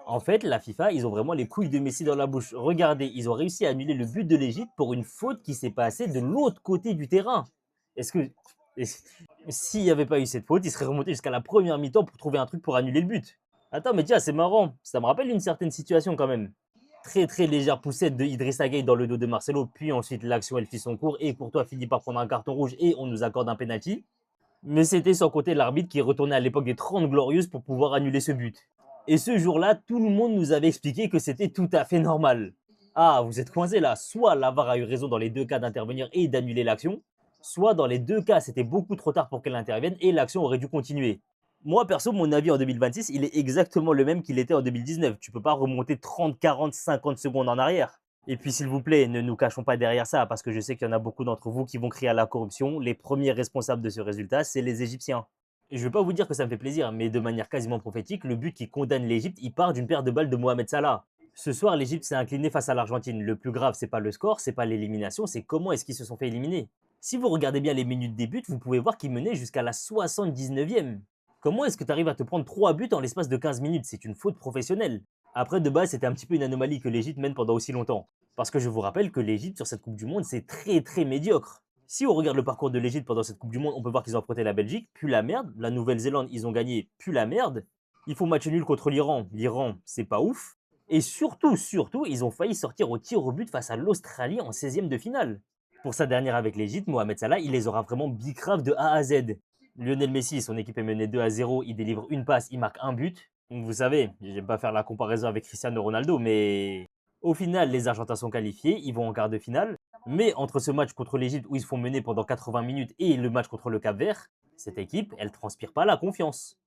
En fait, la FIFA, ils ont vraiment les couilles de Messi dans la bouche. Regardez, ils ont réussi à annuler le but de l'Égypte pour une faute qui s'est passée de l'autre côté du terrain. Est-ce que est-ce- s'il n'y avait pas eu cette faute, ils seraient remontés jusqu'à la première mi-temps pour trouver un truc pour annuler le but. Attends, mais tiens, c'est marrant. Ça me rappelle une certaine situation quand même. Très très légère poussette de Idrissa Gueye dans le dos de Marcelo, puis ensuite l'action elle fit son cours et Courtois finit par prendre un carton rouge et on nous accorde un penalty. Mais c'était sans compter l'arbitre qui retournait à l'époque des 30 glorieuses pour pouvoir annuler ce but. Et ce jour-là, tout le monde nous avait expliqué que c'était tout à fait normal. Ah, vous êtes coincés là, soit la VAR a eu raison dans les deux cas d'intervenir et d'annuler l'action, soit dans les deux cas c'était beaucoup trop tard pour qu'elle intervienne et l'action aurait dû continuer. Moi perso, mon avis en 2026, il est exactement le même qu'il était en 2019. Tu peux pas remonter 30, 40, 50 secondes en arrière. Et puis s'il vous plaît, ne nous cachons pas derrière ça, parce que je sais qu'il y en a beaucoup d'entre vous qui vont crier à la corruption. Les premiers responsables de ce résultat, c'est les Égyptiens. Et je ne vais pas vous dire que ça me fait plaisir, mais de manière quasiment prophétique, le but qui condamne l'Égypte, il part d'une paire de balles de Mohamed Salah. Ce soir, l'Égypte s'est inclinée face à l'Argentine. Le plus grave, c'est pas le score, c'est pas l'élimination, c'est comment est-ce qu'ils se sont fait éliminer. Si vous regardez bien les minutes des buts, vous pouvez voir qu'ils menaient jusqu'à la 79e. Comment est-ce que tu arrives à te prendre 3 buts en l'espace de 15 minutes? C'est une faute professionnelle. Après, de base, c'était un petit peu une anomalie que l'Égypte mène pendant aussi longtemps. Parce que je vous rappelle que l'Égypte, sur cette Coupe du Monde, c'est très très médiocre. Si on regarde le parcours de l'Égypte pendant cette Coupe du Monde, on peut voir qu'ils ont affronté la Belgique, puis la merde. La Nouvelle-Zélande, ils ont gagné, puis la merde. Ils font match nul contre l'Iran. L'Iran, c'est pas ouf. Et surtout, ils ont failli sortir au tir au but face à l'Australie en 16e de finale. Pour sa dernière avec l'Égypte, Mohamed Salah, il les aura vraiment bicrave de A à Z. Lionel Messi, son équipe est menée 2-0, il délivre une passe, il marque un but. Donc vous savez, j'aime pas faire la comparaison avec Cristiano Ronaldo, mais au final, les Argentins sont qualifiés, ils vont en quart de finale. Mais entre ce match contre l'Égypte où ils se font mener pendant 80 minutes et le match contre le Cap-Vert, cette équipe, elle transpire pas la confiance.